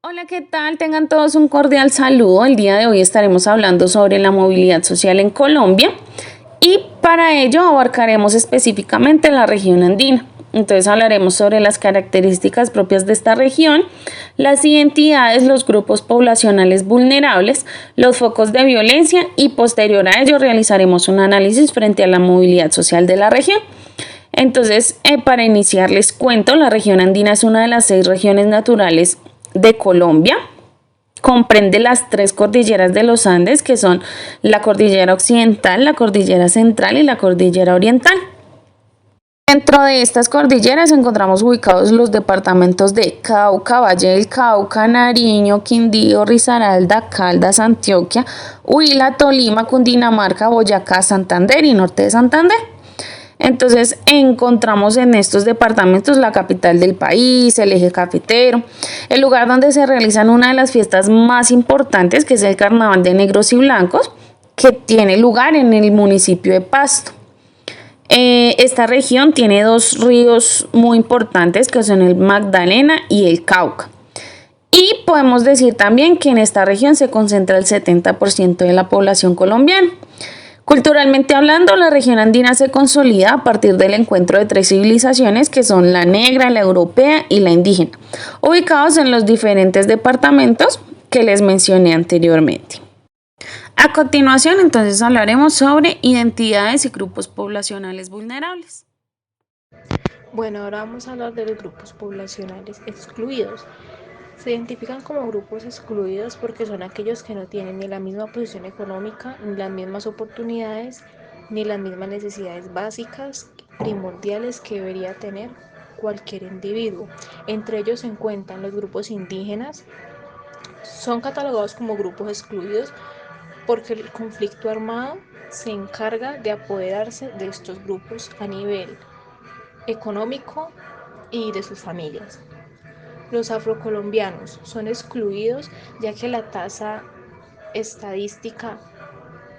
Hola, ¿qué tal? Tengan todos un cordial saludo. El día de hoy estaremos hablando sobre la movilidad social en Colombia y para ello abarcaremos específicamente la región andina. Entonces hablaremos sobre las características propias de esta región, las identidades, los grupos poblacionales vulnerables, los focos de violencia y posterior a ello realizaremos un análisis frente a la movilidad social de la región. Entonces, para iniciar les cuento, la región andina es una de las 6 regiones naturales de Colombia. Comprende las 3 cordilleras de los Andes, que son la cordillera occidental, la cordillera central y la cordillera oriental. Dentro de estas cordilleras encontramos ubicados los departamentos de Cauca, Valle del Cauca, Nariño, Quindío, Risaralda, Caldas, Antioquia, Huila, Tolima, Cundinamarca, Boyacá, Santander y Norte de Santander. Entonces encontramos en estos departamentos la capital del país, el eje cafetero, el lugar donde se realizan una de las fiestas más importantes, que es el Carnaval de Negros y Blancos, que tiene lugar en el municipio de Pasto. Esta región tiene 2 ríos muy importantes, que son el Magdalena y el Cauca. Y podemos decir también que en esta región se concentra el 70% de la población colombiana. Culturalmente hablando, la región andina se consolida a partir del encuentro de 3 civilizaciones, que son la negra, la europea y la indígena, ubicados en los diferentes departamentos que les mencioné anteriormente. A continuación, entonces hablaremos sobre identidades y grupos poblacionales vulnerables. Bueno, ahora vamos a hablar de los grupos poblacionales excluidos. Se identifican como grupos excluidos porque son aquellos que no tienen ni la misma posición económica, ni las mismas oportunidades, ni las mismas necesidades básicas, primordiales que debería tener cualquier individuo. Entre ellos se encuentran los grupos indígenas. Son catalogados como grupos excluidos porque el conflicto armado se encarga de apoderarse de estos grupos a nivel económico y de sus familias. Los afrocolombianos son excluidos ya que la tasa estadística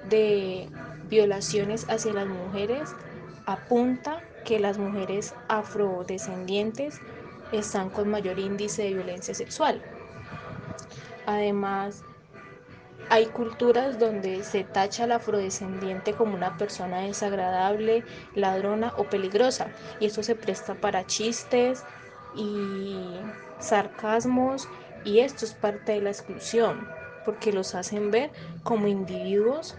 de violaciones hacia las mujeres apunta que las mujeres afrodescendientes están con mayor índice de violencia sexual. Además, hay culturas donde se tacha al afrodescendiente como una persona desagradable, ladrona o peligrosa, y esto se presta para chistes y sarcasmos, y esto es parte de la exclusión, porque los hacen ver como individuos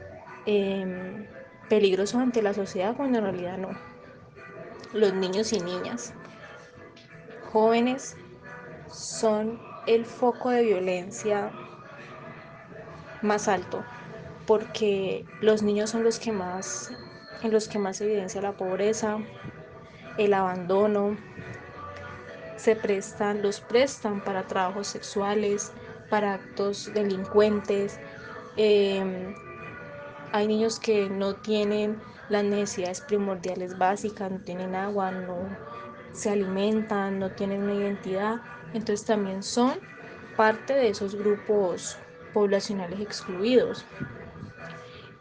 peligrosos ante la sociedad cuando en realidad no. Los niños y niñas jóvenes son el foco de violencia más alto, porque los niños son en los que más se evidencia la pobreza, el abandono, los prestan para trabajos sexuales, para actos delincuentes. Hay niños que no tienen las necesidades primordiales básicas, no tienen agua, no se alimentan, no tienen una identidad, entonces también son parte de esos grupos poblacionales excluidos.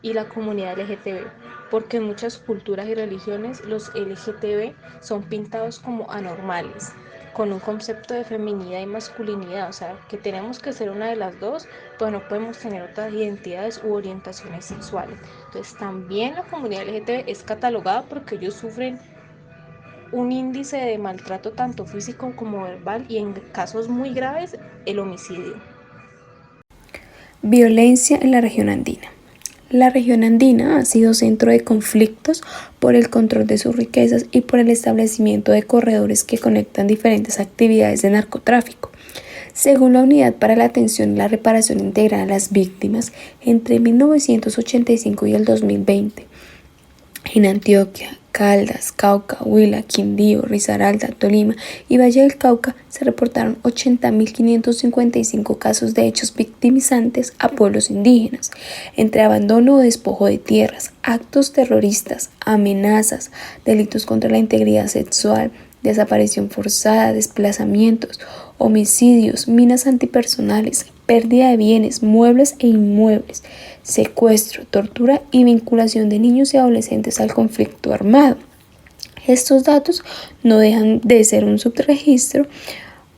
Y la comunidad LGTB, porque en muchas culturas y religiones los LGTB son pintados como anormales, con un concepto de feminidad y masculinidad, o sea, que tenemos que ser una de las dos, pero no podemos tener otras identidades u orientaciones sexuales. Entonces también la comunidad LGTB es catalogada porque ellos sufren un índice de maltrato tanto físico como verbal y en casos muy graves el homicidio. Violencia en la región andina. La región andina ha sido centro de conflictos por el control de sus riquezas y por el establecimiento de corredores que conectan diferentes actividades de narcotráfico. Según la Unidad para la Atención y la Reparación Integral a las Víctimas, entre 1985 y el 2020, en Antioquia, Caldas, Cauca, Huila, Quindío, Risaralda, Tolima y Valle del Cauca se reportaron 80.555 casos de hechos victimizantes a pueblos indígenas, entre abandono o despojo de tierras, actos terroristas, amenazas, delitos contra la integridad sexual, desaparición forzada, desplazamientos, homicidios, minas antipersonales, pérdida de bienes, muebles e inmuebles, secuestro, tortura y vinculación de niños y adolescentes al conflicto armado. Estos datos no dejan de ser un subregistro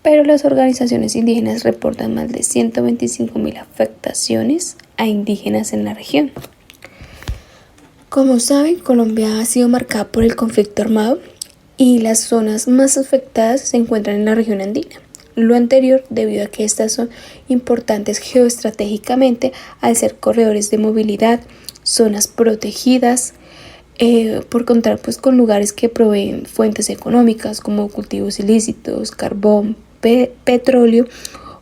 pero las organizaciones indígenas reportan más de 125.000 afectaciones a indígenas en la región. Como saben, Colombia ha sido marcada por el conflicto armado y las zonas más afectadas se encuentran en la región andina. Lo anterior debido a que estas son importantes geoestratégicamente al ser corredores de movilidad, zonas protegidas, por contar con lugares que proveen fuentes económicas como cultivos ilícitos, carbón, petróleo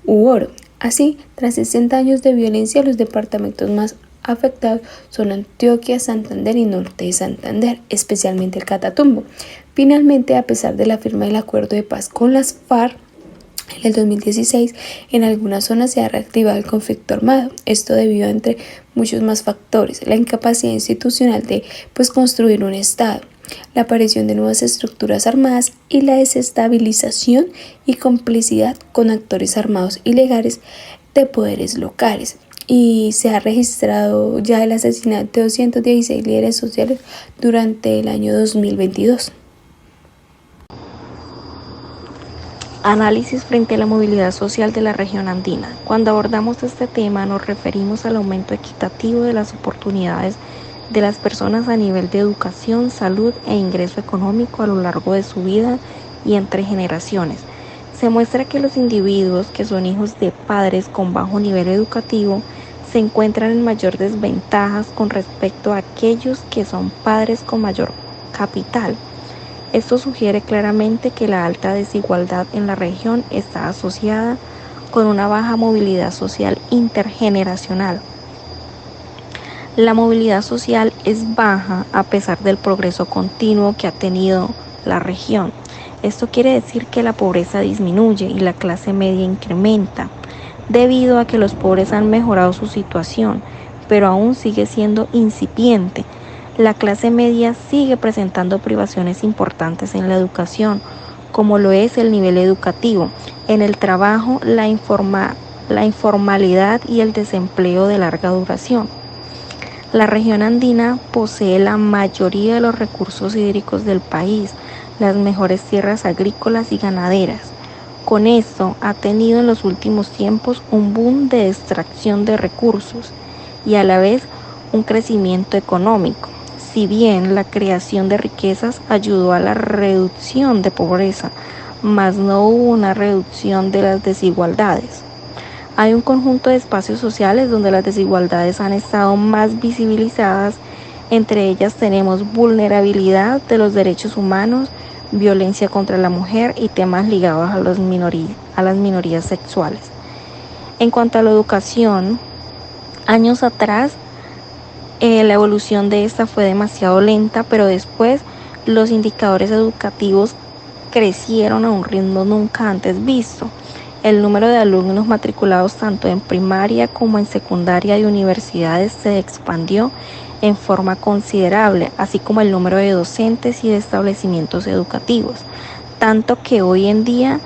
u oro. Así, tras 60 años de violencia, los departamentos más afectados son Antioquia, Santander y Norte de Santander, especialmente el Catatumbo. Finalmente, a pesar de la firma del acuerdo de paz con las FARC, en el 2016, en algunas zonas se ha reactivado el conflicto armado. Esto debido a, entre muchos más factores, la incapacidad institucional de construir un Estado, la aparición de nuevas estructuras armadas y la desestabilización y complicidad con actores armados ilegales de poderes locales. Y se ha registrado ya el asesinato de 216 líderes sociales durante el año 2022. Análisis frente a la movilidad social de la región andina. Cuando abordamos este tema nos referimos al aumento equitativo de las oportunidades de las personas a nivel de educación, salud e ingreso económico a lo largo de su vida y entre generaciones. Se muestra que los individuos que son hijos de padres con bajo nivel educativo se encuentran en mayor desventajas con respecto a aquellos que son padres con mayor capital. Esto sugiere claramente que la alta desigualdad en la región está asociada con una baja movilidad social intergeneracional. La movilidad social es baja a pesar del progreso continuo que ha tenido la región. Esto quiere decir que la pobreza disminuye y la clase media incrementa, debido a que los pobres han mejorado su situación, pero aún sigue siendo incipiente. La clase media sigue presentando privaciones importantes en la educación, como lo es el nivel educativo, en el trabajo, la informalidad y el desempleo de larga duración. La región andina posee la mayoría de los recursos hídricos del país, las mejores tierras agrícolas y ganaderas. Con esto ha tenido en los últimos tiempos un boom de extracción de recursos y a la vez un crecimiento económico. Si bien la creación de riquezas ayudó a la reducción de pobreza, mas no hubo una reducción de las desigualdades. Hay un conjunto de espacios sociales donde las desigualdades han estado más visibilizadas. Entre ellas tenemos vulnerabilidad de los derechos humanos, violencia contra la mujer y temas ligados a las minorías sexuales. En cuanto a la educación, años atrás, la evolución de esta fue demasiado lenta, pero después los indicadores educativos crecieron a un ritmo nunca antes visto. El número de alumnos matriculados tanto en primaria como en secundaria y universidades se expandió en forma considerable, así como el número de docentes y de establecimientos educativos, tanto que hoy en día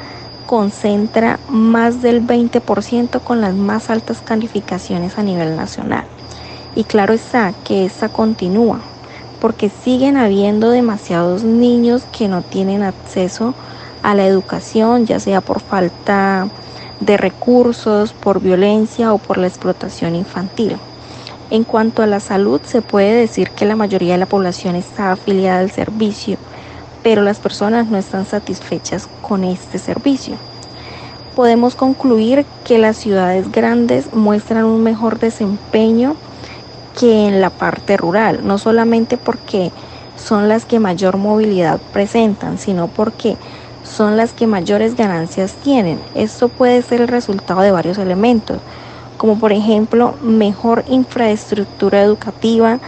concentra más del 20% con las más altas calificaciones a nivel nacional. Y claro está que esta continúa, porque siguen habiendo demasiados niños que no tienen acceso a la educación, ya sea por falta de recursos, por violencia o por la explotación infantil. En cuanto a la salud, se puede decir que la mayoría de la población está afiliada al servicio, pero las personas no están satisfechas con este servicio. Podemos concluir que las ciudades grandes muestran un mejor desempeño que en la parte rural, no solamente porque son las que mayor movilidad presentan, sino porque son las que mayores ganancias tienen. Esto puede ser el resultado de varios elementos, como por ejemplo mejor infraestructura educativa,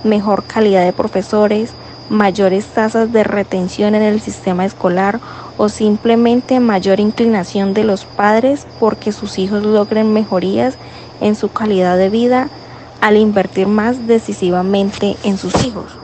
mejor calidad de profesores, mayores tasas de retención en el sistema escolar o simplemente mayor inclinación de los padres porque sus hijos logren mejorías en su calidad de vida al invertir más decisivamente en sus hijos.